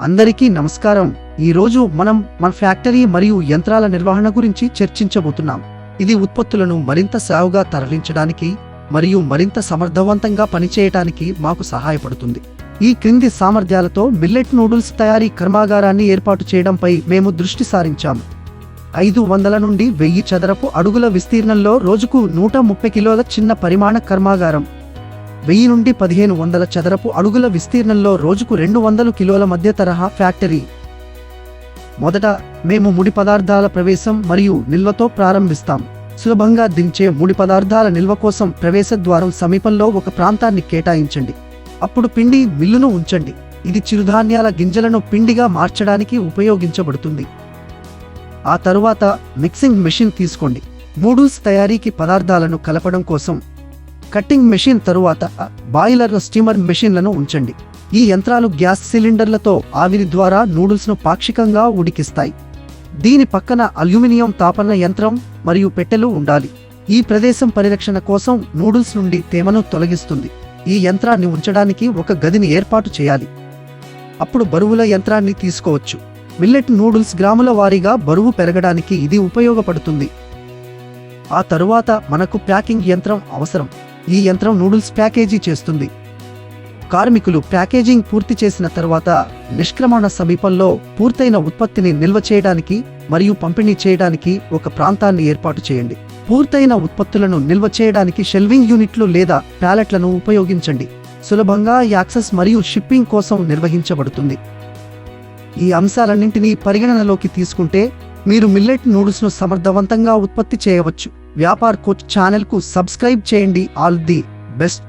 అందరికీ నమస్కారం. ఈరోజు మనం మన ఫ్యాక్టరీ మరియు యంత్రాల నిర్వహణ గురించి చర్చించబోతున్నాం. ఇది ఉత్పత్తులను మరింత సాగుగా తరలించడానికి మరియు మరింత సమర్థవంతంగా పనిచేయడానికి మాకు సహాయపడుతుంది. ఈ క్రింది సామర్థ్యాలతో మిల్లెట్ నూడిల్స్ తయారీ కర్మాగారాన్ని ఏర్పాటు చేయడంపై మేము దృష్టి సారించాము. 500 నుండి 1000 చదరపు అడుగుల విస్తీర్ణంలో రోజుకు 130 కిలోల చిన్న పరిమాణ కర్మాగారం, 1000 నుండి 1500 చదరపు అడుగుల విస్తీర్ణంలో రోజుకు 200 కిలోల మధ్య తరహా ఫ్యాక్టరీ. మొదట మేము ముడి పదార్థాల ప్రవేశం మరియు నిల్వతో ప్రారంభిస్తాం. సులభంగా దించే ముడి పదార్థాల నిల్వ కోసం ప్రవేశ ద్వారం సమీపంలో ఒక ప్రాంతాన్ని కేటాయించండి. అప్పుడు పిండి మిల్లును ఉంచండి. ఇది చిరుధాన్యాల గింజలను పిండిగా మార్చడానికి ఉపయోగించబడుతుంది. ఆ తరువాత మిక్సింగ్ మెషిన్ తీసుకోండి. నూడిల్స్ తయారీకి పదార్థాలను కలపడం కోసం కట్టింగ్ మెషిన్ తరువాత బాయిలర్ స్టీమర్ మెషిన్లను ఉంచండి. ఈ యంత్రాలు గ్యాస్ సిలిండర్లతో ఆవిరి ద్వారా నూడిల్స్ను పాక్షికంగా ఉడికిస్తాయి. దీని పక్కన అల్యూమినియం తాపన యంత్రం మరియు పెట్టెలు ఉండాలి. ఈ ప్రదేశం పరిరక్షణ కోసం నూడిల్స్ నుండి తేమను తొలగిస్తుంది. ఈ యంత్రాన్ని ఉంచడానికి ఒక గదిని ఏర్పాటు చేయాలి. అప్పుడు బరువుల యంత్రాన్ని తీసుకోవచ్చు. మిల్లెట్ నూడిల్స్ గ్రాముల వారీగా బరువు పెరగడానికి ఇది ఉపయోగపడుతుంది. ఆ తరువాత మనకు ప్యాకింగ్ యంత్రం అవసరం. ఈ యంత్రం నూడిల్స్ ప్యాకేజీ చేస్తుంది. కార్మికులు ప్యాకేజింగ్ పూర్తి చేసిన తర్వాత నిష్క్రమణ సమీపంలో పూర్తయిన ఉత్పత్తిని నిల్వ చేయడానికి మరియు పంపిణీ చేయడానికి ఒక ప్రాంతాన్ని ఏర్పాటు చేయండి. పూర్తయిన ఉత్పత్తులను నిల్వ చేయడానికి షెల్వింగ్ యూనిట్లు లేదా ప్యాలెట్లను ఉపయోగించండి. సులభంగా యాక్సెస్ మరియు షిప్పింగ్ కోసం నిర్వహించబడుతుంది. ఈ అంశాలన్నింటినీ పరిగణనలోకి తీసుకుంటే మీరు మిల్లెట్ నూడిల్స్ను సమర్థవంతంగా ఉత్పత్తి చేయవచ్చు. వ్యాపార్ కోచ్ ఛానల్కు సబ్స్క్రైబ్ చేయండి. All the best.